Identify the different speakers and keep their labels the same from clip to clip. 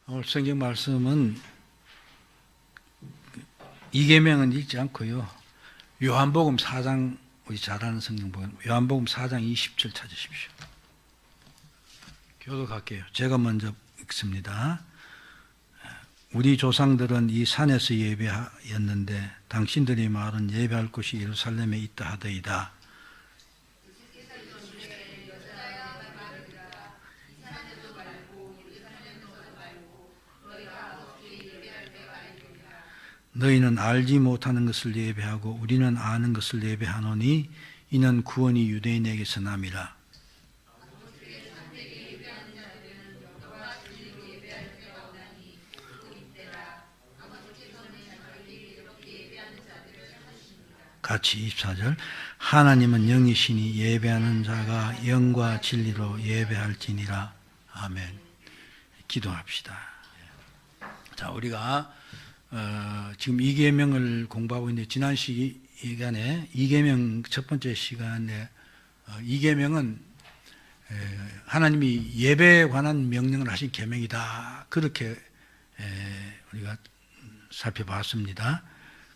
Speaker 1: 오늘 성경 말씀은 이계명은 읽지 않고요. 요한복음 4장, 우리 잘 아는 성경 보면 요한복음 4장 20절 찾으십시오. 교독할게요. 제가 먼저 읽습니다. 우리 조상들은 이 산에서 예배하였는데 당신들이 말은 예배할 곳이 예루살렘에 있다 하더이다. 너희는 알지 못하는 것을 예배하고 우리는 아는 것을 예배하노니 이는 구원이 유대인에게서 남이라. 같이 24절. 하나님은 영이시니 예배하는 자가 영과 진리로 예배할지니라. 아멘. 기도합시다. 자, 우리가 지금 이계명을 공부하고 있는데 지난 시간에 이계명 첫 번째 시간에 이계명은 하나님이 예배에 관한 명령을 하신 계명이다. 그렇게 우리가 살펴봤습니다.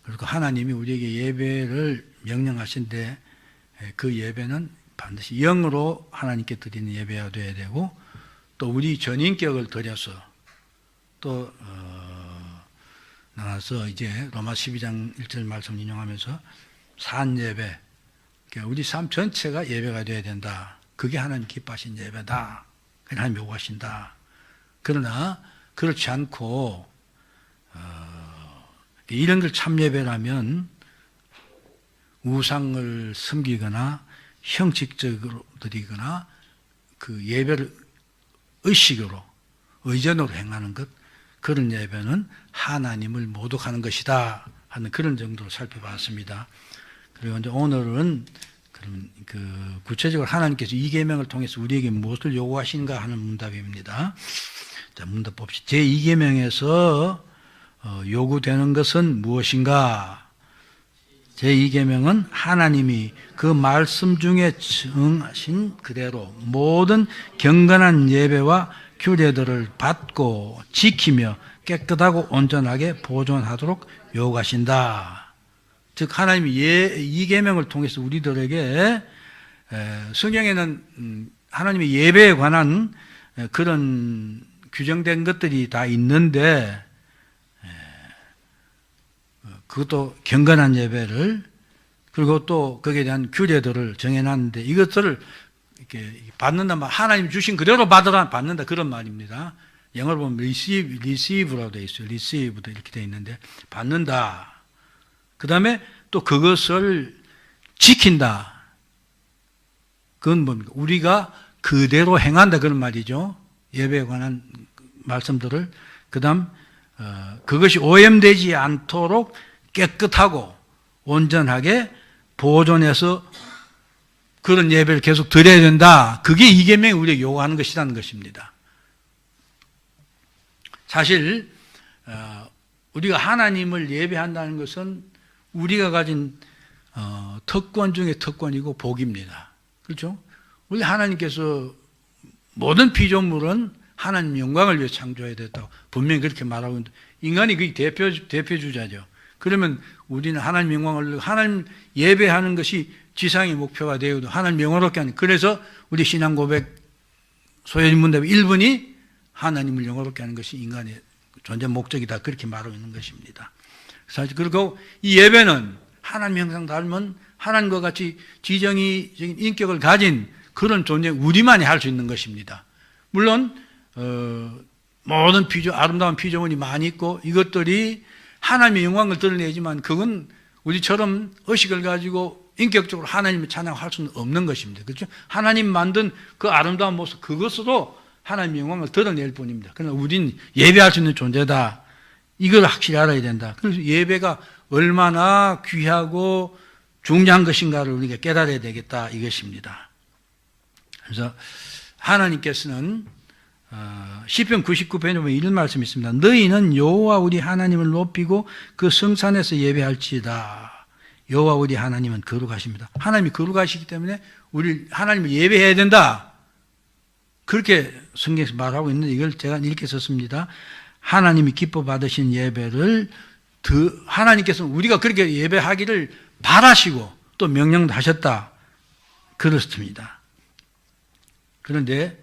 Speaker 1: 그리고 하나님이 우리에게 예배를 명령하신데 그 예배는 반드시 영으로 하나님께 드리는 예배가 되어야 되고 또 우리 전인격을 들여서 또 나와서 이제 로마 12장 1절 말씀 인용하면서 산 예배, 그러니까 우리 삶 전체가 예배가 되어야 된다. 그게 하나님 기뻐하신 예배다. 하나님 요구하신다. 그러나 그렇지 않고 이런 걸 참 예배라면 우상을 섬기거나 형식적으로 드리거나 그 예배를 의식으로 의존으로 행하는 것, 그런 예배는 하나님을 모독하는 것이다 하는 그런 정도로 살펴봤습니다. 그리고 이제 오늘은 그러면 그 구체적으로 하나님께서 이 계명을 통해서 우리에게 무엇을 요구하신가 하는 문답입니다. 자, 문답 봅시다. 제 2계명에서 요구되는 것은 무엇인가? 제 2계명은 하나님이 그 말씀 중에 정하신 그대로 모든 경건한 예배와 규례들을 받고 지키며 깨끗하고 온전하게 보존하도록 요구하신다. 즉 하나님이 이 계명을 통해서 우리들에게 성경에는 하나님의 예배에 관한 그런 규정된 것들이 다 있는데 그것도 경건한 예배를 그리고 또 거기에 대한 규례들을 정해놨는데 이것들을 이렇게 받는다 말 하나님 주신 그대로 받는다 그런 말입니다. 영어로 보면 receive라고 되어 있어요. receive도 이렇게 되어 있는데 받는다. 그 다음에 또 그것을 지킨다. 그건 뭡니까? 우리가 그대로 행한다 그런 말이죠. 예배에 관한 말씀들을. 그 다음 그것이 오염되지 않도록 깨끗하고 온전하게 보존해서 그런 예배를 계속 드려야 된다. 그게 이 계명이 우리에게 요구하는 것이라는 것입니다. 사실 우리가 하나님을 예배한다는 것은 우리가 가진 특권 중에 특권이고 복입니다. 그렇죠? 우리 하나님께서 모든 피조물은 하나님 영광을 위해 창조해야 됐다고 분명히 그렇게 말하고 있는데 인간이 그게 대표주자죠. 그러면 우리는 하나님 영광을 하나님 예배하는 것이 지상의 목표가 되어도 하나님 영원롭게 하는. 그래서 우리 신앙 고백 소연인 문답 1번이 하나님을 영원롭게 하는 것이 인간의 존재 목적이다. 그렇게 말하고 있는 것입니다. 사실 그리고 이 예배는 하나님 형상 닮은 하나님과 같이 지정의적인 인격을 가진 그런 존재 우리만이 할 수 있는 것입니다. 물론 모든 아름다운 피조물이 많이 있고 이것들이 하나님의 영광을 드러내지만 그건 우리처럼 의식을 가지고 인격적으로 하나님을 찬양할 수는 없는 것입니다. 그렇죠? 하나님 만든 그 아름다운 모습 그것으로 하나님의 영광을 드러낼 뿐입니다. 그러나 우리는 예배할 수 있는 존재다. 이걸 확실히 알아야 된다. 그래서 예배가 얼마나 귀하고 중요한 것인가를 우리가 깨달아야 되겠다 이것입니다. 그래서 하나님께서는 시편 99편에 보면 이런 말씀이 있습니다. 너희는 여호와 우리 하나님을 높이고 그 성산에서 예배할지어다. 여호와 우리 하나님은 거룩하십니다. 하나님이 거룩하시기 때문에 우리 하나님을 예배해야 된다. 그렇게 성경에서 말하고 있는데 이걸 제가 이렇게 썼습니다. 하나님이 기뻐 받으신 예배를 하나님께서는 우리가 그렇게 예배하기를 바라시고 또 명령도 하셨다. 그렇습니다. 그런데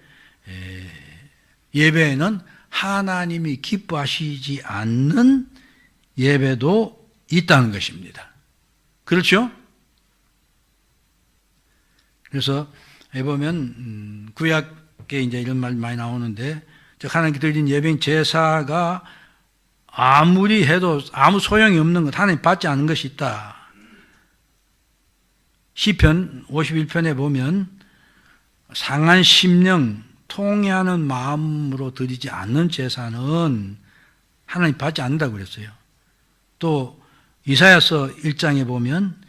Speaker 1: 예배에는 하나님이 기뻐하시지 않는 예배도 있다는 것입니다. 그렇죠? 그래서 보면 구약에 이제 이런 말 많이 나오는데 하나님께 드린 예배인 제사가 아무리 해도 아무 소용이 없는 것, 하나님 받지 않은 것이 있다. 시편 51편에 보면 상한 심령, 통회하는 마음으로 드리지 않는 제사는 하나님 받지 않는다고 그랬어요. 또 이사야서 1장에 보면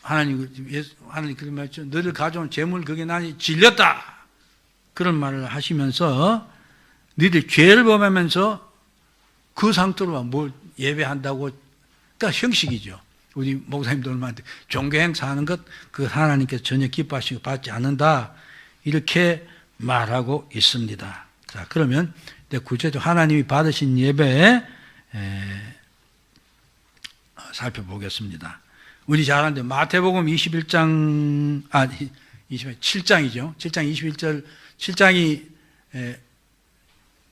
Speaker 1: 하나님 그런 말이죠. 너를 가져온 재물 그게 나니 질렸다. 그런 말을 하시면서 너희들 죄를 범하면서 그 상태로 뭘 예배한다고, 그러니까 형식이죠. 우리 목사님들한테 종교 행사하는 것, 그 하나님께서 전혀 기뻐하시고 받지 않는다. 이렇게 말하고 있습니다. 자, 그러면 구체적으로 하나님이 받으신 예배 살펴보겠습니다. 우리 잘 아는데 마태복음 7장이죠. 7장 21절, 7장이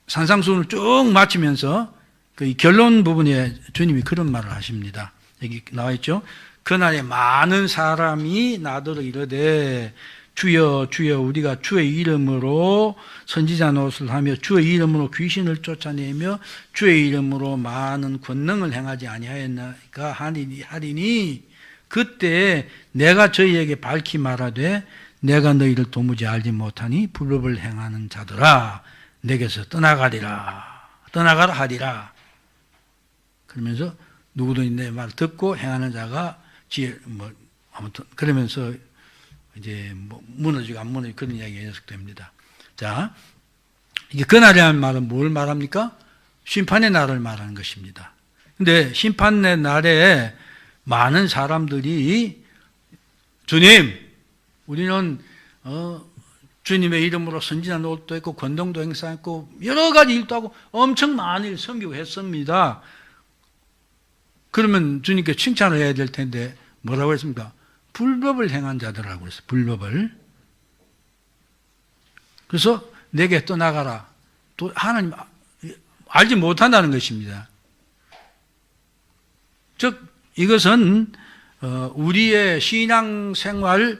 Speaker 1: 산상수훈을 쭉 마치면서 그 결론 부분에 주님이 그런 말을 하십니다. 여기 나와 있죠. 그날에 많은 사람이 나더러 이르되 주여 주여 우리가 주의 이름으로 선지자 노릇을 하며 주의 이름으로 귀신을 쫓아내며 주의 이름으로 많은 권능을 행하지 아니하였나이까 하리니 그때 내가 저희에게 밝히 말하되 내가 너희를 도무지 알지 못하니 불법을 행하는 자들아 내게서 떠나가라 하리라. 그러면서 누구든지 내 말 듣고 행하는 자가 아무튼 그러면서 이제 무너지고 안 무너지고 그런 이야기가 계속됩니다. 자, 이게 그날이라는 말은 뭘 말합니까? 심판의 날을 말하는 것입니다. 근데 심판의 날에 많은 사람들이 주님, 우리는 주님의 이름으로 선지자 노릇도 했고 권능도 행사했고 여러 가지 일도 하고 엄청 많은 일 섬기고 했습니다. 그러면 주님께 칭찬을 해야 될 텐데 뭐라고 했습니까? 불법을 행한 자들이라고 했어요. 불법을. 그래서 내게 떠나가라. 또 하나님 알지 못한다는 것입니다. 즉 이것은 우리의 신앙생활의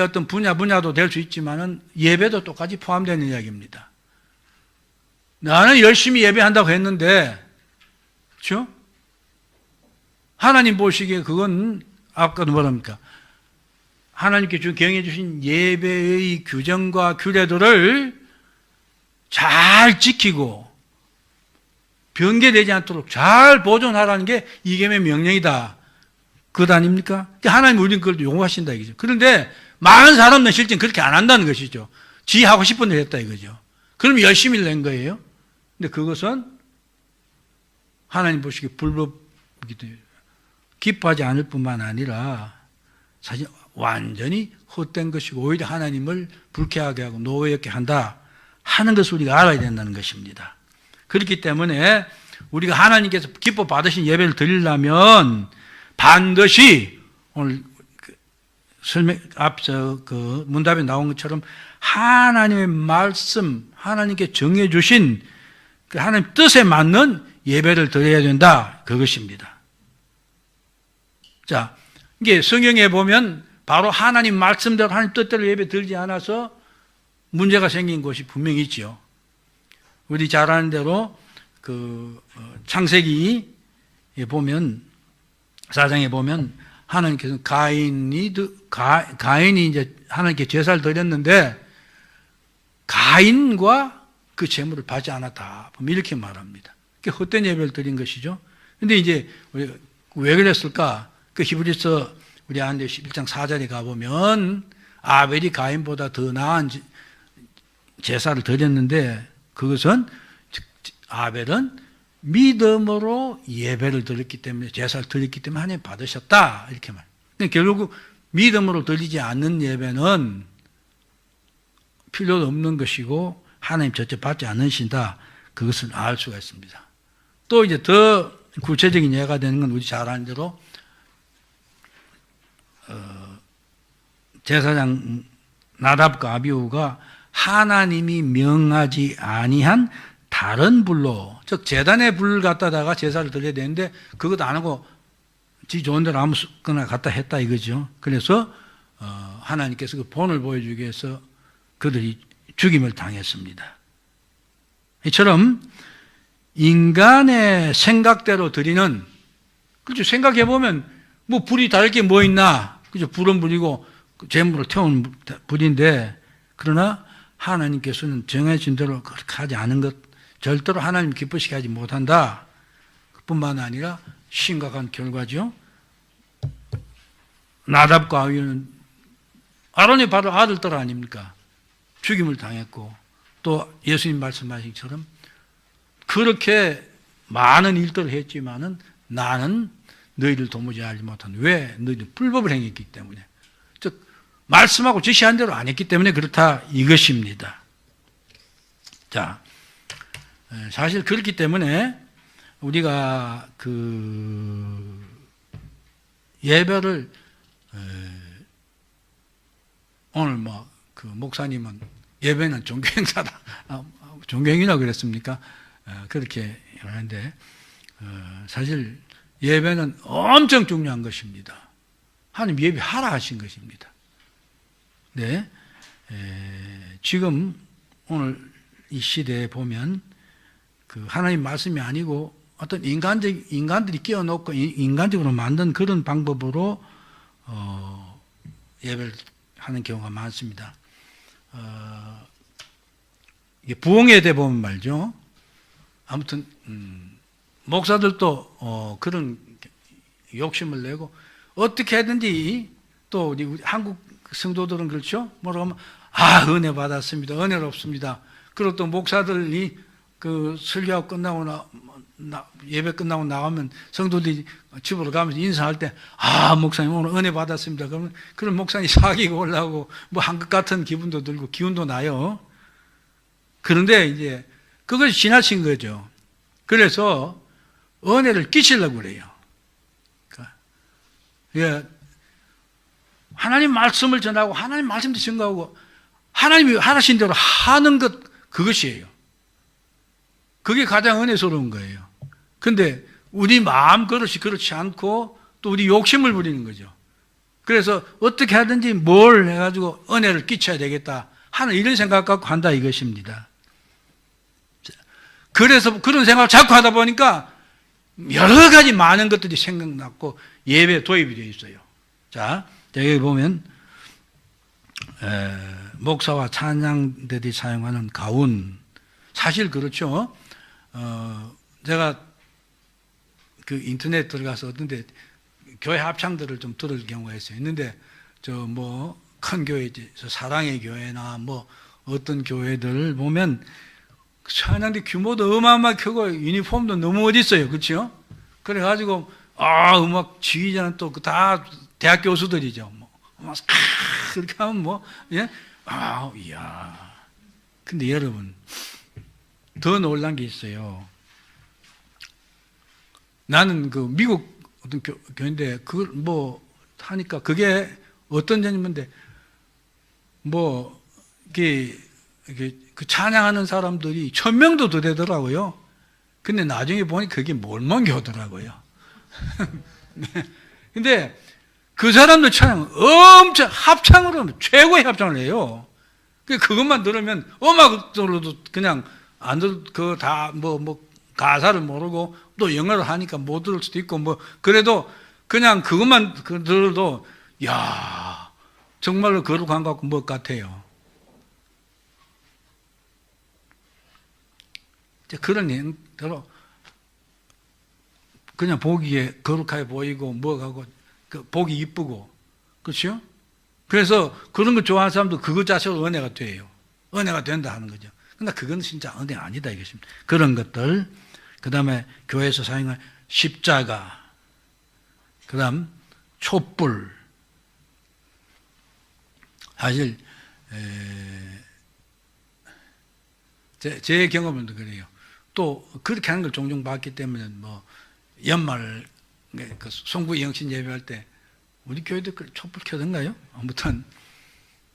Speaker 1: 어떤 분야도 될 수 있지만은 예배도 똑같이 포함되는 이야기입니다. 나는 열심히 예배한다고 했는데, 그렇죠? 하나님 보시기에 그건 아까도 뭐랍니까? 하나님께 경해 주신 예배의 규정과 규례들을 잘 지키고 변개되지 않도록 잘 보존하라는 게 이계명의 명령이다. 그것 아닙니까? 하나님 우리는 그걸 요구하신다 이거죠. 그런데 많은 사람은 실제 그렇게 안 한다는 것이죠. 지 하고 싶은 일 했다 이거죠. 그럼 열심히 낸 거예요. 근데 그것은 하나님 보시기에 불법이기도 해요. 기뻐하지 않을 뿐만 아니라 사실 완전히 헛된 것이고 오히려 하나님을 불쾌하게 하고 노예롭게 한다 하는 것을 우리가 알아야 된다는 것입니다. 그렇기 때문에 우리가 하나님께서 기뻐 받으신 예배를 드리려면 반드시 오늘 앞서 그 문답에 나온 것처럼 하나님의 말씀, 하나님께 정해주신 그 하나님 뜻에 맞는 예배를 드려야 된다. 그것입니다. 자, 이게 성경에 보면 바로 하나님 말씀대로 하나님 뜻대로 예배 드리지 않아서 문제가 생긴 곳이 분명히 있죠. 우리 잘 아는 대로 그 창세기에 보면 4장에 보면 하나님께서 가인이 이제 하나님께 제사를 드렸는데 가인과 그 제물을 받지 않았다. 이렇게 말합니다. 헛된 예배를 드린 것이죠. 근데 이제 왜 그랬을까? 그 히브리서 우리 안데 11장 4절에 가보면 아벨이 가인보다 더 나은 제사를 드렸는데 그것은 아벨은 믿음으로 예배를 드렸기 때문에 제사를 드렸기 때문에 하나님 받으셨다 이렇게 말. 결국 믿음으로 드리지 않는 예배는 필요도 없는 것이고 하나님 절대 받지 않으신다. 그것을 알 수가 있습니다. 또 이제 더 구체적인 예가 되는 건 우리 잘 아는 대로 제사장 나답과 아비후가 하나님이 명하지 아니한 다른 불로, 즉 제단의 불을 갖다다가 제사를 드려야 되는데 그것도 안 하고 지 좋은 대로 아무거나 갖다 했다 이거죠. 그래서 하나님께서 그 본을 보여주기 위해서 그들이 죽임을 당했습니다. 이처럼 인간의 생각대로 드리는, 그렇죠. 생각해보면 뭐 불이 다를 게 뭐 있나, 그죠. 불은 불이고 재물을 태우는 불인데, 그러나 하나님께서는 정해진 대로 그렇게 하지 않은 것, 절대로 하나님 기쁘시게 하지 못한다. 뿐만 아니라 심각한 결과죠. 나답과 아비후는 아론의 바로 아들들 아닙니까? 죽임을 당했고, 또 예수님 말씀하신 것처럼 그렇게 많은 일들을 했지만은 나는 너희를 도무지 알지 못한. 왜? 너희는 불법을 행했기 때문에. 즉 말씀하고 지시한 대로 안 했기 때문에 그렇다 이것입니다. 자, 사실 그렇기 때문에 우리가 그 예배를 오늘 뭐 그 목사님은 예배는 종교행사다, 종교행위라고 그랬습니까? 그렇게 하는데 사실 예배는 엄청 중요한 것입니다. 하나님 예배하라 하신 것입니다. 네, 지금 오늘 이 시대에 보면 그 하나님 말씀이 아니고 어떤 인간들이 끼워놓고 인간적으로 만든 그런 방법으로 예배를 하는 경우가 많습니다. 이게 부흥회에 대 보면 말이죠. 아무튼 목사들도 그런 욕심을 내고 어떻게 하든지 또 우리 한국 성도들은 그렇죠. 뭐라고 하면 은혜 받았습니다. 은혜롭습니다. 그리고 또 목사들이 그 설교하고 끝나고 예배 끝나고 나가면 성도들이 집으로 가면서 인사할 때 목사님 오늘 은혜 받았습니다. 그러면 그런 목사님이 사기가 올라오고 뭐 한 것 같은 기분도 들고 기운도 나요. 그런데 이제 그것이 지나친 거죠. 그래서 은혜를 끼치려고 그래요. 그러니까 하나님 말씀을 전하고 하나님 말씀도 증거하고 하나님이 하신 대로 하는 것, 그것이에요. 그게 가장 은혜스러운 거예요. 근데 우리 마음 그릇이 그렇지 않고 또 우리 욕심을 부리는 거죠. 그래서 어떻게 하든지 뭘 해가지고 은혜를 끼쳐야 되겠다 하는 이런 생각 갖고 한다 이것입니다. 그래서 그런 생각을 자꾸 하다 보니까 여러 가지 많은 것들이 생각났고 예배에 도입이 되어 있어요. 자, 여기 보면 목사와 찬양들이 사용하는 가운, 사실 그렇죠. 제가 그 인터넷 들어가서 어떤데 교회 합창들을 좀 들을 경우가 있어요. 있는데 저 뭐 큰 교회, 저 사랑의 교회나 뭐 어떤 교회들 보면 찬양대 규모도 어마어마하게 크고 유니폼도 너무 멋있어요. 그렇죠? 그래가지고 음악 지휘자는 또 다 대학 교수들이죠. 뭐 그렇게 하면 뭐 예? 이야. 근데 여러분 더 놀란 게 있어요. 나는 그 미국 어떤 교회인데 그걸 뭐 하니까 그게 어떤 점인데 뭐 이게 그 찬양하는 사람들이 1000명도 더 되더라고요. 근데 나중에 보니 그게 몰몬 교더라고요. 근데 그 사람들 찬양 엄청 합창으로 최고의 합창을 해요. 그것만 들으면 음악으로도 그냥 안 들, 다 뭐 가사를 모르고 또 영어를 하니까 못 들을 수도 있고 뭐 그래도 그냥 그것만 들어도 야 정말로 거룩한 것 같고 뭐 같아요. 그런 행태로 그냥 보기에 거룩하게 보이고 뭐하고 보기 이쁘고 그렇죠? 그래서 그런 거 좋아하는 사람도 그것 자체가 은혜가 돼요. 은혜가 된다 하는 거죠. 근데 그건 진짜 은혜가 아니다 이것입니다. 그런 것들, 그 다음에 교회에서 사용한 십자가, 그 다음 촛불. 사실 제 경험은 그래요. 또 그렇게 하는 걸 종종 봤기 때문에 뭐 연말 그 송구 영신 예배할 때 우리 교회도 촛불 켜던가요? 아무튼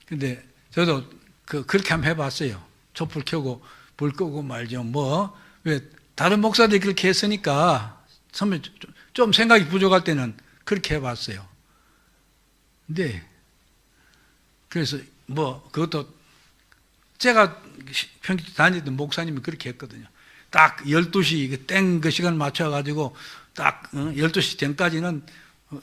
Speaker 1: 근데 저도 그렇게 한번 해봤어요. 촛불 켜고 불 끄고 말죠. 뭐 왜 다른 목사들이 그렇게 했으니까 선배 좀 생각이 부족할 때는 그렇게 해봤어요. 근데 그래서 뭐 그것도 제가 평균 다니던 목사님이 그렇게 했거든요. 딱 12시 땡 그 시간 맞춰가지고 딱 12시 전까지는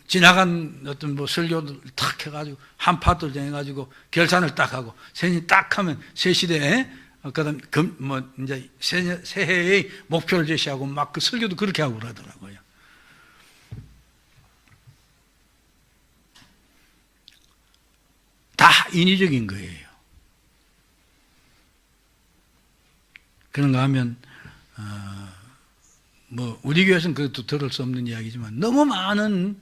Speaker 1: 지나간 어떤 뭐 설교를 탁 해가지고 한 파트를 정해가지고 결산을 딱 하고 새해 딱 하면 새 시대에 그다음 뭐 이제 새해의 목표를 제시하고 막 그 설교도 그렇게 하고 그러더라고요. 다 인위적인 거예요. 그런가 하면 뭐 우리 교회에서는 그것도 들을 수 없는 이야기지만 너무 많은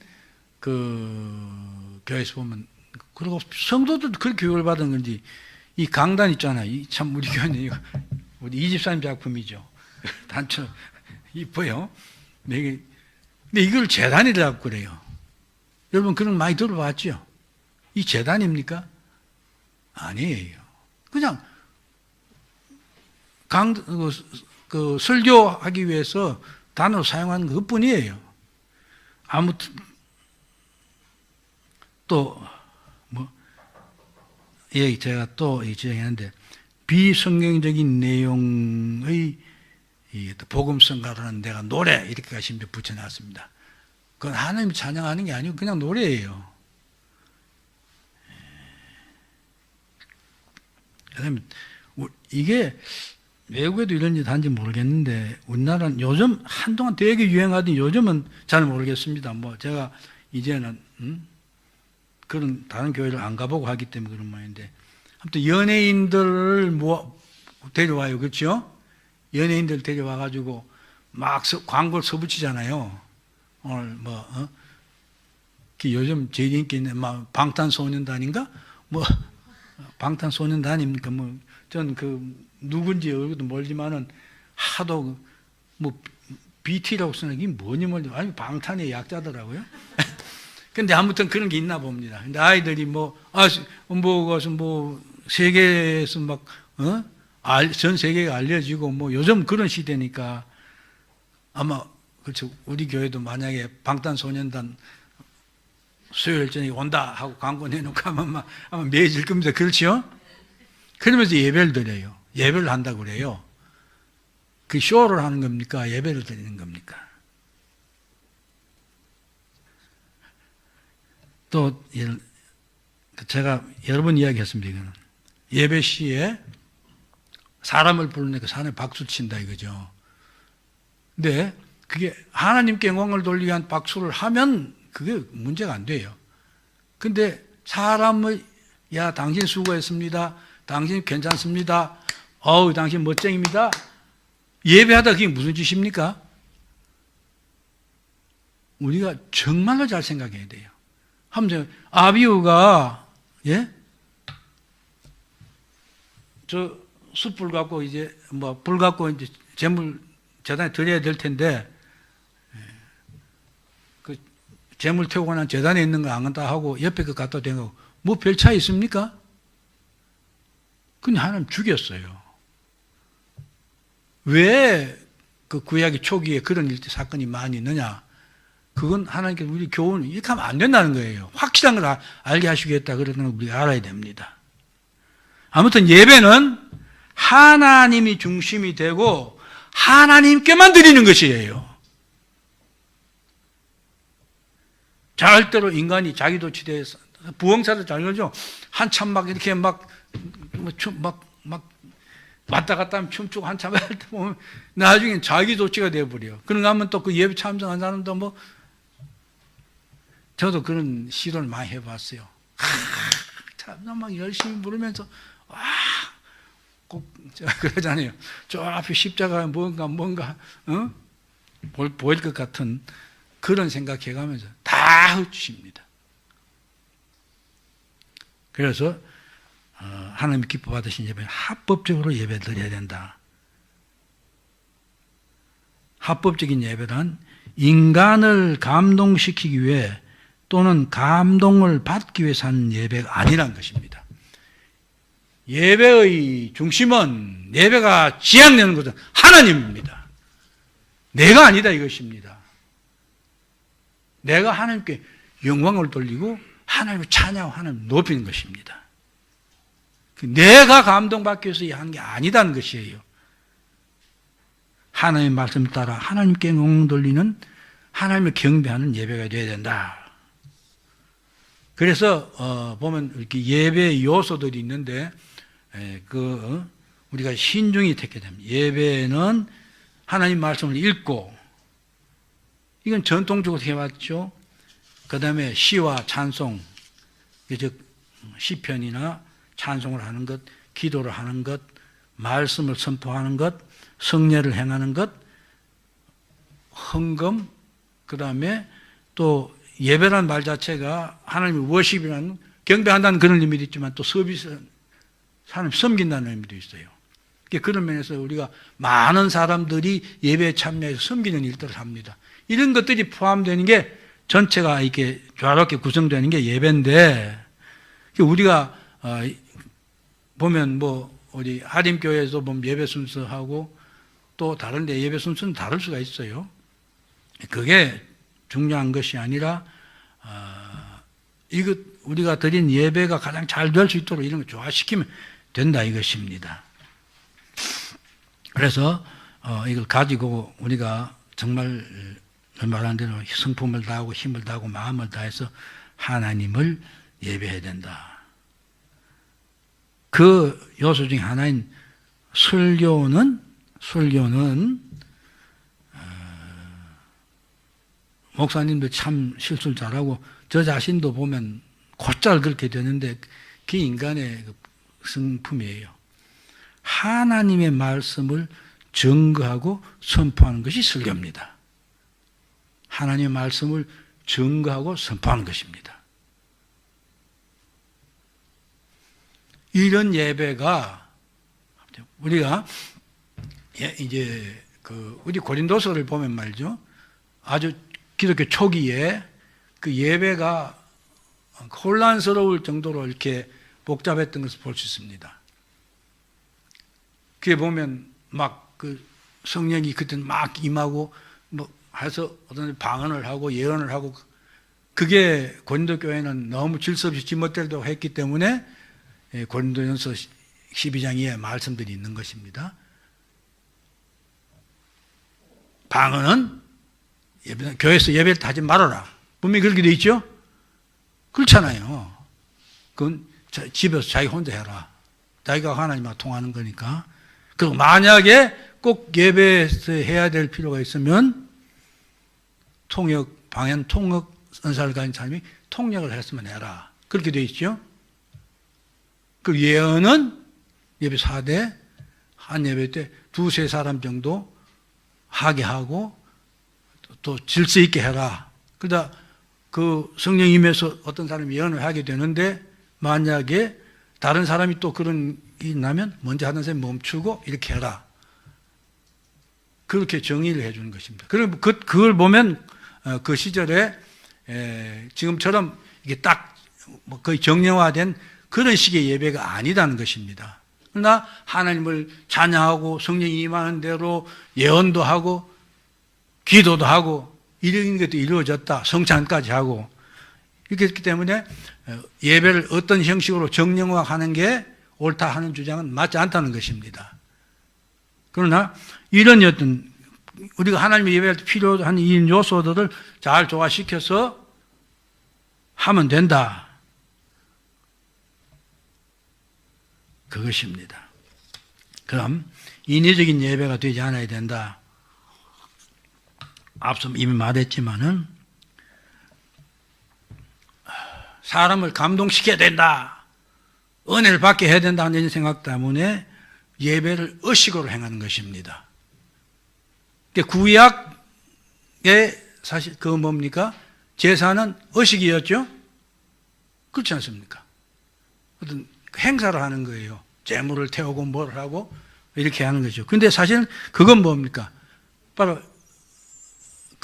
Speaker 1: 그 교회에서 보면 그리고 성도들도 그렇게 교육을 받은 건지 이 강단 있잖아요. 참 우리 교회는 우리 이집사님 작품이죠. 단처 이뻐요. 근데 이걸 재단이라고 그래요. 여러분 그런 거 많이 들어봤죠? 이 재단입니까? 아니에요. 그냥 그 설교하기 위해서 단어를 사용하는 것 뿐이에요. 아무튼 또 뭐 여기 제가 또 지적했는데 비성경적인 내용의 복음성가라는 내가 노래 이렇게 심지어 붙여놨습니다. 그건 하나님 찬양하는 게 아니고 그냥 노래예요. 그다음에 이게 외국에도 이런 짓 하는지 모르겠는데 우리나라는 요즘 한동안 되게 유행하더니 요즘은 잘 모르겠습니다. 뭐 제가 이제는 그런 다른 교회를 안 가보고 하기 때문에 그런 모양인데 아무튼 연예인들을 데려와요. 그렇죠? 연예인들 데려와가지고 막 광고를 써붙이잖아요. 오늘 뭐 요즘 제일 인기 있는 막 방탄소년단인가? 뭐 방탄소년단입니까? 뭐 전 누군지 얼굴도 모르지만은 하도 뭐 BT라고 쓰는 게 뭐니 아니 방탄의 약자더라고요. 근데 아무튼 그런 게 있나 봅니다. 근데 아이들이 세계에서 전 세계가 알려지고 뭐 요즘 그런 시대니까 아마 그렇죠. 우리 교회도 만약에 방탄소년단 수요일 저녁에 온다 하고 광고 내놓고 하면 아마 매질 겁니다. 그렇죠? 그러면서 예배를 드려요. 예배를 한다고 그래요. 그 쇼를 하는 겁니까? 예배를 드리는 겁니까? 또 제가 여러 번 이야기했습니다. 이거는 예배 시에 사람을 부르니까 사람이 박수 친다 이거죠. 근데 그게 하나님께 영광을 돌리기 위한 박수를 하면 그게 문제가 안 돼요. 근데 사람을 야 당신 수고했습니다. 당신 괜찮습니다. 어우 당신 멋쟁입니다. 예배하다 그게 무슨 짓입니까? 우리가 정말로 잘 생각해야 돼요. 한번 아비후가 저 숯불 갖고 이제 불 갖고 이제 재물 재단에 드려야 될 텐데 그 재물 태우고 난 재단에 있는 거 안 간다 하고 옆에 거 갖다 대고 뭐 별 차이 있습니까? 그냥 하나님 죽였어요. 왜 그 구약의 초기에 그런 사건이 많이 있느냐? 그건 하나님께서 우리 교훈을 이렇게 하면 안 된다는 거예요. 확실한 걸 알게 하시겠다 그러는 걸 우리가 알아야 됩니다. 아무튼 예배는 하나님이 중심이 되고 하나님께만 드리는 것이에요. 절대로 인간이 자기도취돼서 부흥사도 잘 그러죠. 한참 막 이렇게 막 왔다 갔다 하면 춤추고 한참 할 때 보면 나중엔 자기도취가 돼버려. 그런가 하면 또 그 예배 참석한 사람도 저도 그런 시도를 많이 해봤어요. 참나 막 열심히 부르면서 꼭 그러잖아요. 저 앞에 십자가 뭔가 보일 것 같은 그런 생각해가면서 다 흩주십니다. 그래서 하나님 기뻐 받으신 예배는 합법적으로 예배 드려야 된다. 합법적인 예배란 인간을 감동시키기 위해 또는 감동을 받기 위해서 하는 예배가 아니란 것입니다. 예배의 중심은, 예배가 지향되는 것은 하나님입니다. 내가 아니다 이것입니다. 내가 하나님께 영광을 돌리고 하나님을 찬양하고 하나님을 높이는 것입니다. 내가 감동받기 위해서 하는 게 아니다는 것이에요. 하나님의 말씀을 따라 하나님께 영광을 돌리는, 하나님을 경배하는 예배가 되어야 된다. 그래서 보면 이렇게 예배의 요소들이 있는데 우리가 신중히 택해야 됩니다. 예배는 하나님 말씀을 읽고, 이건 전통적으로 해왔죠. 그 다음에 시와 찬송, 즉 시편이나 찬송을 하는 것, 기도를 하는 것, 말씀을 선포하는 것, 성례를 행하는 것, 헌금, 그 다음에 또 예배란 말 자체가 하나님의 워십이라는, 경배한다는 그런 의미도 있지만 또 서비스, 하나님 섬긴다는 의미도 있어요. 그런 면에서 우리가 많은 사람들이 예배에 참여해서 섬기는 일들을 합니다. 이런 것들이 포함되는 게 전체가 이렇게 조화롭게 구성되는 게 예배인데, 우리가 보면 우리 하림교회에서 보면 예배 순서하고 또 다른데 예배 순서는 다를 수가 있어요. 그게 중요한 것이 아니라 이것 우리가 드린 예배가 가장 잘 될 수 있도록 이런 걸 조화시키면 된다 이것입니다. 그래서 이걸 가지고 우리가 정말 말한 대로 성품을 다하고 힘을 다하고 마음을 다해서 하나님을 예배해야 된다. 그 요소 중에 하나인 설교는 목사님도 참 실수를 잘하고 저 자신도 보면 곧잘 그렇게 되는데 그게 인간의 성품이에요. 하나님의 말씀을 증거하고 선포하는 것이 설교입니다. 하나님의 말씀을 증거하고 선포하는 것입니다. 이런 예배가 우리가 이제 우리 고린도서를 보면 말이죠. 아주 기독교 초기에 그 예배가 혼란스러울 정도로 이렇게 복잡했던 것을 볼 수 있습니다. 그게 보면 막 그 성령이 그때 막 임하고 해서 어떤 방언을 하고 예언을 하고, 그게 고린도 교회는 너무 질서 없이 지멋대로 했기 때문에 고린도전서 12장 이하의 말씀들이 있는 것입니다. 방언은 교회에서 예배를 하지 말아라. 분명히 그렇게 돼 있죠? 그렇잖아요. 그건 집에서 자기 혼자 해라. 자기가 하나님하고 통하는 거니까. 그리고 만약에 꼭 예배에서 해야 될 필요가 있으면 방언 통역 은사를 가진 사람이 통역을 했으면 해라. 그렇게 돼 있죠? 그 예언은 예배 4대, 한 예배 때 2-3 사람 정도 하게 하고 또 질서 있게 해라. 그러다 그 성령 임해서 어떤 사람이 예언을 하게 되는데 만약에 다른 사람이 또 그런 일이 나면 먼저 하던 사람이 멈추고 이렇게 해라. 그렇게 정의를 해주는 것입니다. 그리고 그걸 보면 그 시절에 지금처럼 이게 딱 거의 정형화된 그런 식의 예배가 아니다는 것입니다. 그러나 하나님을 찬양하고 성령이 임하는 대로 예언도 하고 기도도 하고 이런 것도 이루어졌다. 성찬까지 하고 이렇게 했기 때문에 예배를 어떤 형식으로 정형화하는 게 옳다 하는 주장은 맞지 않다는 것입니다. 그러나 이런 어떤 우리가 하나님의 예배할 때 필요한 이 요소들을 잘 조화시켜서 하면 된다. 그것입니다. 그럼 인위적인 예배가 되지 않아야 된다. 앞서 이미 말했지만은 사람을 감동시켜야 된다. 은혜를 받게 해야 된다는 생각 때문에 예배를 의식으로 행하는 것입니다. 구약의 사실 그 뭡니까? 제사는 의식이었죠? 그렇지 않습니까? 어떤 행사를 하는 거예요. 제물을 태우고 뭘 하고 이렇게 하는 거죠. 근데 사실 그건 뭡니까? 바로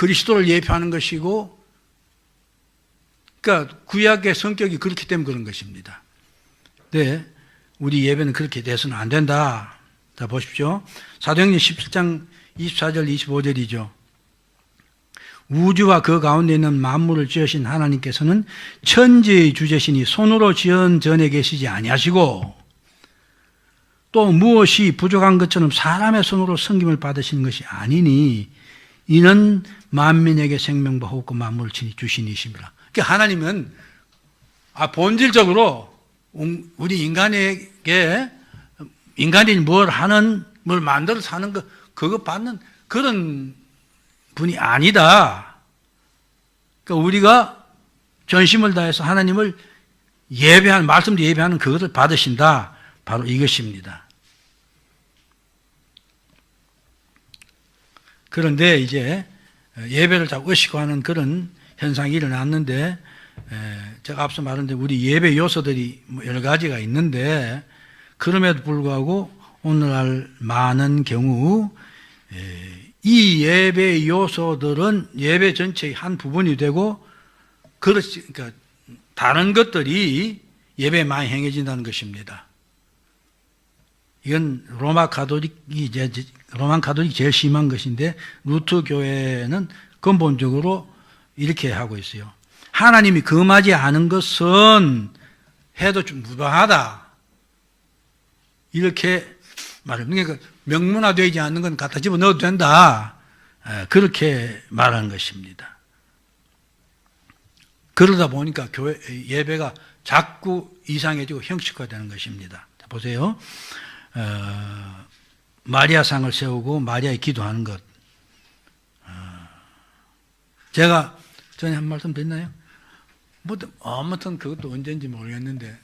Speaker 1: 그리스도를 예표하는 것이고, 그러니까 구약의 성격이 그렇기 때문에 그런 것입니다. 네, 우리 예배는 그렇게 돼서는 안 된다. 자, 보십시오. 사도행전 17장 24절 25절이죠. 우주와 그 가운데 있는 만물을 지으신 하나님께서는 천지의 주제시니 손으로 지은 전에 계시지 아니하시고, 또 무엇이 부족한 것처럼 사람의 손으로 섬김을 받으시는 것이 아니니 이는 만민에게 생명과 호흡과 만물을 친히 주신 이심이라. 그러니까 하나님은 본질적으로 우리 인간에게 인간이 뭘 만들어 사는 거 그거 받는 그런 분이 아니다. 그러니까 우리가 전심을 다해서 하나님을 예배하는, 말씀도 예배하는 그것을 받으신다. 바로 이것입니다. 그런데 이제 예배를 자꾸 의식하는 그런 현상이 일어났는데, 제가 앞서 말한 대로 우리 예배 요소들이 여러 가지가 있는데, 그럼에도 불구하고 오늘날 많은 경우 이 예배 요소들은 예배 전체의 한 부분이 되고, 그러니까 다른 것들이 예배에 많이 행해진다는 것입니다. 이건 로마 가톨릭이 제일 심한 것인데, 루터 교회는 근본적으로 이렇게 하고 있어요. 하나님이 금하지 않은 것은 해도 좀 무방하다. 이렇게 말합니다. 그러니까 명문화되지 않는 건 갖다 집어 넣어도 된다. 그렇게 말하는 것입니다. 그러다 보니까 교회 예배가 자꾸 이상해지고 형식화되는 것입니다. 자, 보세요. 마리아상을 세우고 마리아에 기도하는 것. 제가 전에 한 말씀 드렸나요? 아무튼 그것도 언제인지 모르겠는데,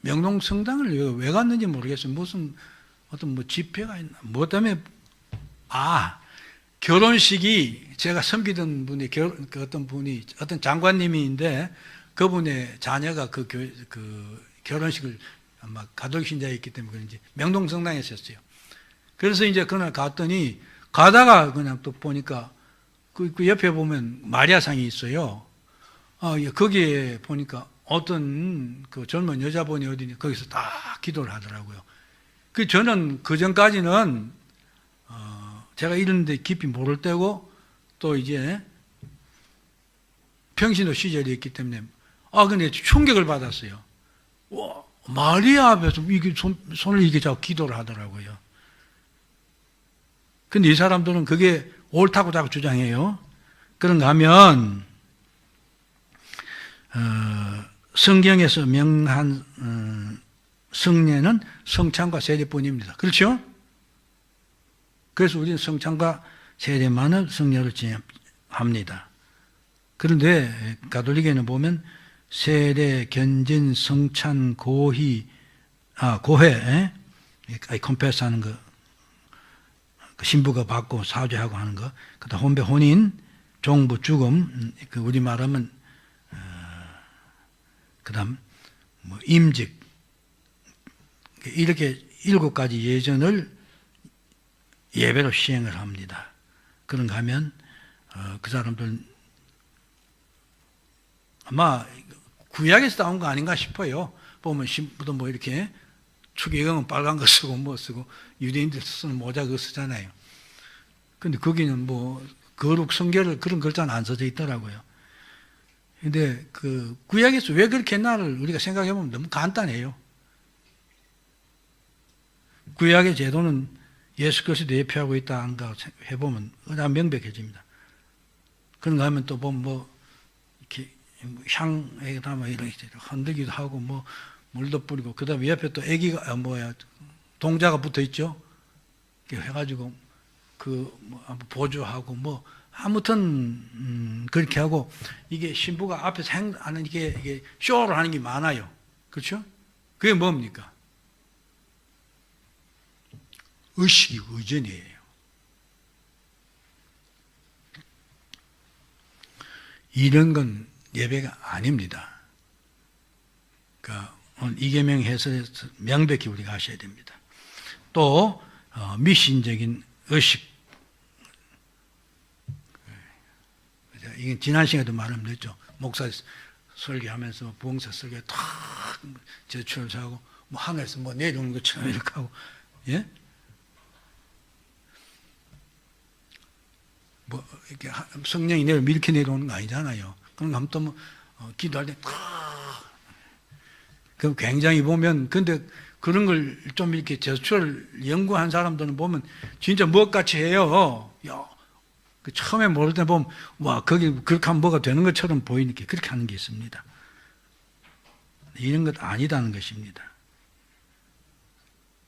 Speaker 1: 명동성당을 왜 갔는지 모르겠어요. 무슨 어떤 집회가 있나? 뭐 때문에? 결혼식이 제가 섬기던 분이 어떤 장관님인데, 그분의 자녀가 그 결혼식을 아마 가톨릭 신자였기 때문에 그런지 명동성당에 있었어요. 그래서 이제 그날 갔더니 가다가 그냥 또 보니까 그 옆에 보면 마리아상이 있어요. 거기에 보니까 어떤 그 젊은 여자분이 어디니 거기서 딱 기도를 하더라고요. 저는 그 전까지는 제가 이런 데 깊이 모를 때고, 또 이제 평신도 시절이었기 때문에 근데 충격을 받았어요. 와, 마리아 앞에서 이게 손을 이게 자꾸 기도를 하더라고요. 근데 이 사람들은 그게 옳다고 자꾸 주장해요. 그런가 하면 성경에서 명한 성례는 성찬과 세례뿐입니다. 그렇죠? 그래서 우리는 성찬과 세례만을 성례로 지합니다. 그런데 가톨릭에는 보면 세례, 견진, 성찬, 고회, 컴패스 하는 거, 신부가 받고 사죄하고 하는 거, 그다음 혼배, 혼인, 종부, 죽음, 우리 말하면 그다음 임직, 이렇게 7가지 예전을 예배로 시행을 합니다. 그런가 하면 그 사람들 아마 구약에서 나온 거 아닌가 싶어요. 보면 신부도 뭐 이렇게 추기경은 빨간 거 쓰고 뭐 쓰고, 유대인들 쓰는 모자 그거 쓰잖아요. 근데 거기는 뭐 거룩 성결을 그런 글자는 안 써져 있더라고요. 근데 그 구약에서 왜 그렇게 했나를 우리가 생각해 보면 너무 간단해요. 구약의 제도는 예수 그리스도 예표하고 있다는가 해보면 그냥 명백해집니다. 그런가 하면 또 보면 뭐 이렇게 향에다 뭐 이렇게 흔들기도 하고 뭐 물도 뿌리고, 그 다음에 옆에 또 애기가 동자가 붙어 있죠. 이렇게 해가지고 뭐 보조하고 뭐 아무튼 그렇게 하고, 이게 신부가 앞에서 하는 이게 쇼를 하는 게 많아요. 그렇죠? 그게 뭡니까? 의식이고 의전이에요. 이런 건 예배가 아닙니다. 그러니까 이계명 해설에서 명백히 우리가 아셔야 됩니다. 또 미신적인 의식, 이게 지난 시간에도 말씀드렸죠. 목사 설교하면서 부흥사 설교에 탁 제출을 하고 뭐 하늘에서 뭐 내려오는 것처럼 이렇게 하고, 예? 뭐 이렇게 성령이 이렇게 내려오는 거 아니잖아요. 그런 거 하면 또 뭐 기도할 때 그 굉장히 보면, 근데 그런 걸 좀 이렇게 제스처를 연구한 사람들은 보면 진짜 무엇같이 해요. 야, 그 처음에 모를 때 보면 와, 거기 그렇게 하면 뭐가 되는 것처럼 보이니까 그렇게 하는 게 있습니다. 이런 것 아니다는 것입니다.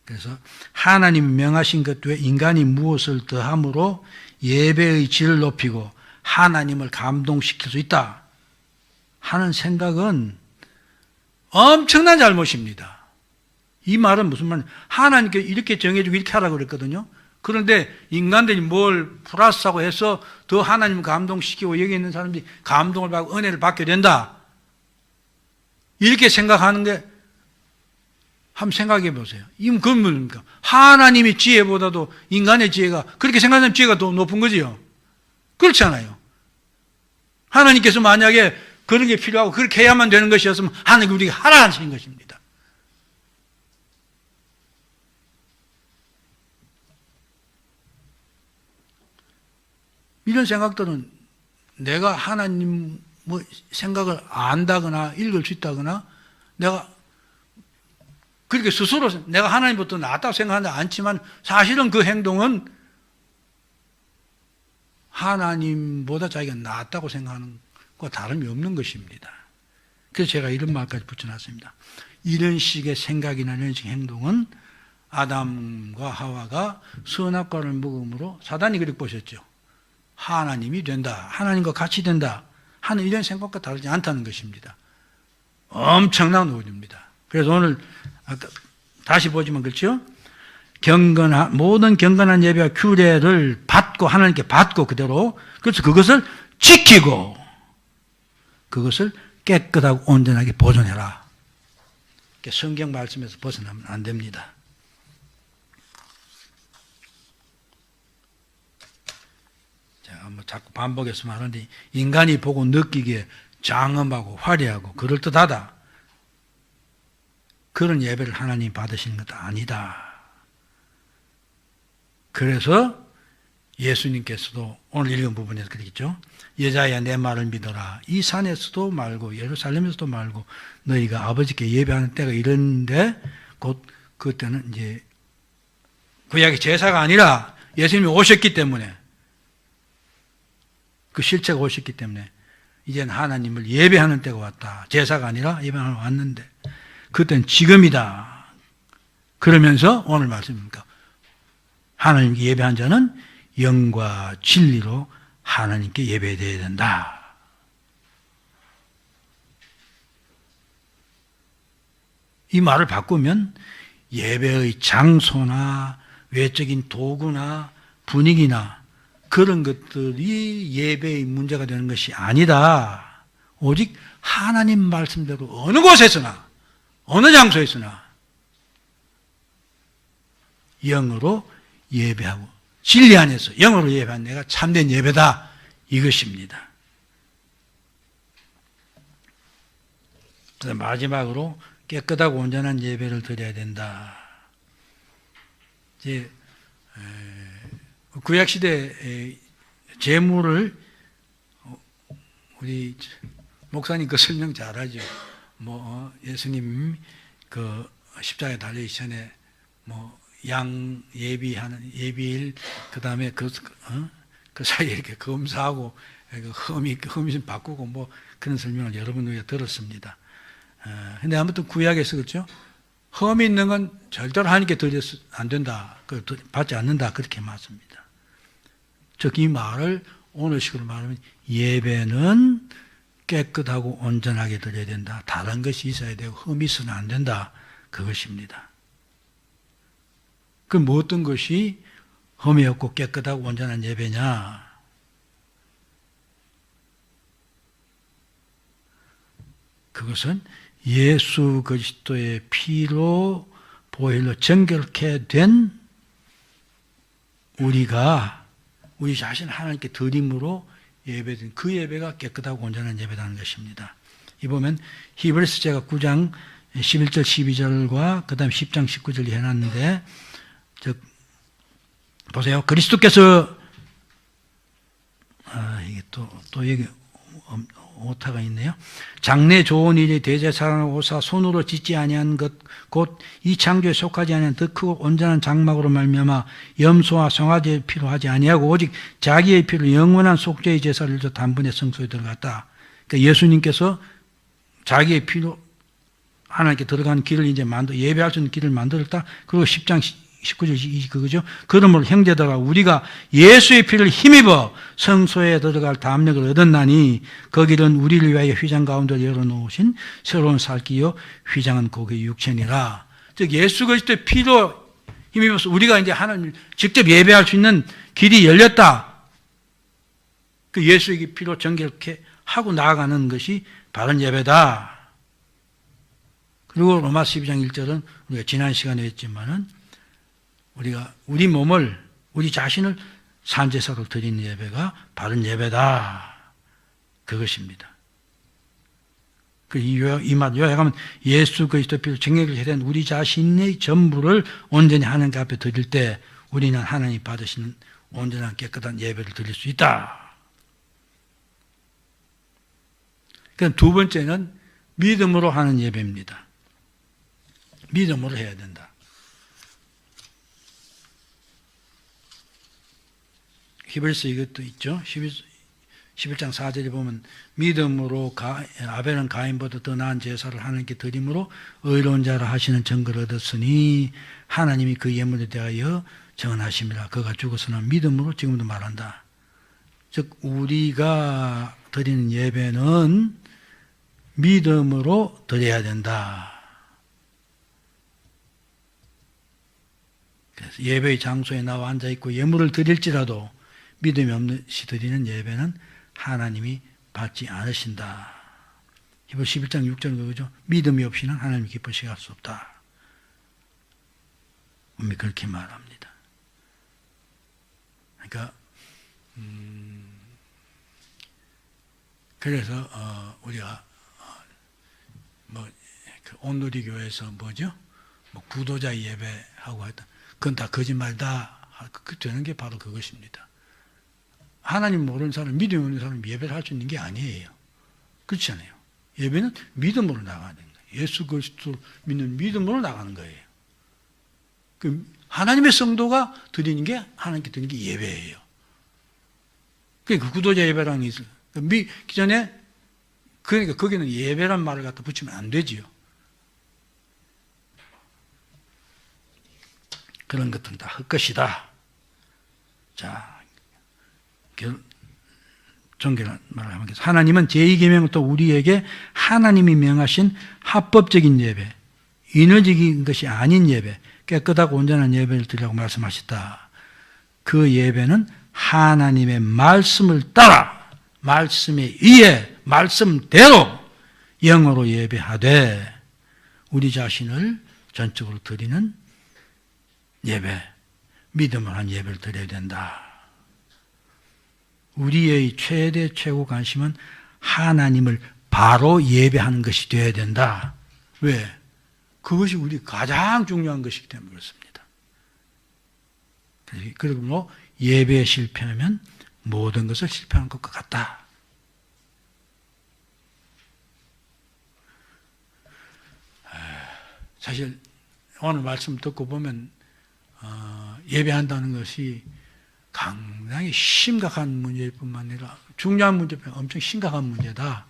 Speaker 1: 그래서 하나님 명하신 것 외에 인간이 무엇을 더함으로 예배의 질을 높이고 하나님을 감동시킬 수 있다 하는 생각은 엄청난 잘못입니다. 이 말은 무슨 말이냐? 하나님께 이렇게 정해주고 이렇게 하라고 그랬거든요. 그런데 인간들이 뭘 플러스하고 해서 더 하나님을 감동시키고 여기 있는 사람들이 감동을 받고 은혜를 받게 된다. 이렇게 생각하는 게 한번 생각해 보세요. 이건 그건 뭡니까? 하나님의 지혜보다도 인간의 지혜가, 그렇게 생각하면 지혜가 더 높은 거지요. 그렇잖아요. 하나님께서 만약에 그런 게 필요하고 그렇게 해야만 되는 것이었으면 하나님이 우리가 하라 하신 것입니다. 이런 생각들은 내가 하나님 뭐 생각을 안다거나 읽을 수 있다거나 내가 그렇게 스스로 내가 하나님부터 낫다고 생각하지 않지만 사실은 그 행동은 하나님보다 자기가 낫다고 생각하는 것과 다름이 없는 것입니다. 그래서 제가 이런 말까지 붙여놨습니다. 이런 식의 생각이나 이런 식의 행동은 아담과 하와가 선악과를 먹음으로 사단이 그렇게 보셨죠. 하나님이 된다, 하나님과 같이 된다 하는 이런 생각과 다르지 않다는 것입니다. 엄청난 오류입니다. 그래서 오늘 아까 다시 보지만 그렇죠? 모든 경건한 예배와 규례를 받고 하나님께 받고 그대로, 그래서 그것을 지키고 그것을 깨끗하고 온전하게 보존해라. 성경 말씀에서 벗어나면 안 됩니다. 제가 뭐 자꾸 반복해서 말하는데 인간이 보고 느끼기에 장엄하고 화려하고 그럴듯하다. 그런 예배를 하나님 받으시는 것도 아니다. 그래서 예수님께서도 오늘 읽은 부분에서 그랬죠. 여자야 내 말을 믿어라. 이 산에서도 말고 예루살렘에서도 말고 너희가 아버지께 예배하는 때가 이런데 곧 그때는 이제 구약의 제사가 아니라 예수님이 오셨기 때문에 그 실체가 오셨기 때문에 이제는 하나님을 예배하는 때가 왔다. 제사가 아니라 예배하러 왔는데 그때는 지금이다. 그러면서 오늘 말씀입니까? 하나님께 예배한 자는 영과 진리로 하나님께 예배해야 된다. 이 말을 바꾸면 예배의 장소나 외적인 도구나 분위기나 그런 것들이 예배의 문제가 되는 것이 아니다. 오직 하나님 말씀대로 어느 곳에서나 어느 장소에서나 영으로 예배하고 진리 안에서 영으로 예배한 내가 참된 예배다. 이것입니다. 그래서 마지막으로 깨끗하고 온전한 예배를 드려야 된다. 이제 구약시대 제물을 우리 목사님 그 설명 잘하죠. 뭐 예수님 그 십자가에 달리기 전에 뭐 양 예비일 그다음에 그 사이에 이렇게 검사하고 흠이 좀 바꾸고 뭐 그런 설명을 여러 번 우리가 들었습니다. 근데 아무튼 구약에서 그렇죠. 흠이 있는 건 절대로 하나님께 드려서 안 된다. 받지 않는다. 그렇게 맞습니다. 즉 이 말을 오늘식으로 말하면 예배는 깨끗하고 온전하게 드려야 된다. 다른 것이 있어야 되고 흠이 있어서는 안 된다. 그것입니다. 그럼 어떤 것이 흠이 없고 깨끗하고 온전한 예배냐? 그것은 예수 그리스도의 피로 보혈로 정결케 된 우리가 우리 자신을 하나님께 드림으로 예배든 그 예배가 깨끗하고 온전한 예배라는 것입니다. 이 보면 히브리서 제가 9장 11절 12절과 그 다음 10장 19절 해놨는데 보세요. 그리스도께서 이게 또 여기 오타가 있네요. 장래 좋은 일이 대제사장을 오사 손으로 짓지 아니한 것 곧 이 창조에 속하지 아니한 더 크고 온전한 장막으로 말미암아 염소와 송아지의 피로 하지 아니하고 오직 자기의 피로 영원한 속죄의 제사를 줘 단번에 성소에 들어갔다. 그러니까 예수님께서 자기의 피로 하나님께 들어가는 길을 이제 예배할 수 있는 길을 만들었다. 그리고 10장 19절 그거죠. 그러므로 형제들아 우리가 예수의 피를 힘입어 성소에 들어갈 담력을 얻었나니 그 길은 우리를 위하여 휘장 가운데 열어놓으신 새로운 살기요 휘장은 고기의 육체니라. 즉 예수 그리스도의 피로 힘입어서 우리가 이제 하나님을 직접 예배할 수 있는 길이 열렸다. 그 예수의 피로 정결케 하고 나아가는 것이 바른 예배다. 그리고 로마 12장 1절은 우리가 지난 시간에 했지만은 우리가 우리 몸을 우리 자신을 산제사로 드리는 예배가 바른 예배다. 그것입니다. 이 말 요약하면 예수 그리스도 피로 정결케 된 우리 자신의 전부를 온전히 하나님 앞에 드릴 때 우리는 하나님 받으시는 온전한 깨끗한 예배를 드릴 수 있다. 그럼 두 번째는 믿음으로 하는 예배입니다. 믿음으로 해야 된다. 히브리서 이것도 있죠. 11장 4절에 보면 믿음으로 아벨은 가인보다 더 나은 제사를 하나님께 드림으로 의로운 자라 하시는 증거를 얻었으니 하나님이 그 예물에 대하여 정하심이라. 그가 죽어서는 믿음으로 지금도 말한다. 즉 우리가 드리는 예배는 믿음으로 드려야 된다. 그래서 예배의 장소에 나와 앉아있고 예물을 드릴지라도 믿음이 없이 드리는 예배는 하나님이 받지 않으신다. 히브리 11장 6절은 그거죠. 믿음이 없이는 하나님이 기쁘시게 할 수 없다. 분명히 그렇게 말합니다. 그러니까 그래서 우리가 그 온누리 교회에서 뭐죠? 구도자 예배하고 했다. 그건 다 거짓말다. 그 되는 게 바로 그것입니다. 하나님 모르는 사람, 믿음이 없는 사람 예배를 할 수 있는 게 아니에요. 그렇지 않아요. 예배는 믿음으로 나가는 거예요. 예수 그리스도 믿는 믿음으로 나가는 거예요. 그 하나님의 성도가 드리는 게 하나님께 드리는 게 예배예요. 그러니까 구도자 예배라는 게 있어요. 기존에 그러니까 거기는 예배란 말을 갖다 붙이면 안 되지요. 그런 것들은 다 헛것이다. 자, 종결한 말을 하면 하나님은 제2계명을 또 우리에게 하나님이 명하신 합법적인 예배, 인위적인 것이 아닌 예배, 깨끗하고 온전한 예배를 드리라고 말씀하셨다. 그 예배는 하나님의 말씀을 따라 말씀에 의해 말씀대로 영어로 예배하되 우리 자신을 전적으로 드리는 예배, 믿음을 한 예배를 드려야 된다. 우리의 최대 최고 관심은 하나님을 바로 예배하는 것이 되어야 된다. 왜? 그것이 우리 가장 중요한 것이기 때문에 그렇습니다. 그리고 예배에 실패하면 모든 것을 실패한 것과 같다. 사실 오늘 말씀 듣고 보면 예배한다는 것이 상당히 심각한 문제일 뿐만 아니라 중요한 문제뿐 엄청 심각한 문제다.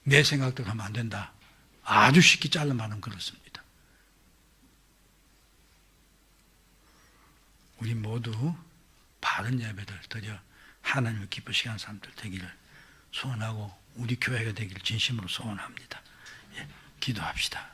Speaker 1: 내 생각대로 하면 안 된다. 아주 쉽게 잘라 말하면 그렇습니다. 우리 모두 바른 예배를 드려 하나님을 기쁘시게 하는 사람들 되기를 소원하고 우리 교회가 되기를 진심으로 소원합니다. 예, 기도합시다.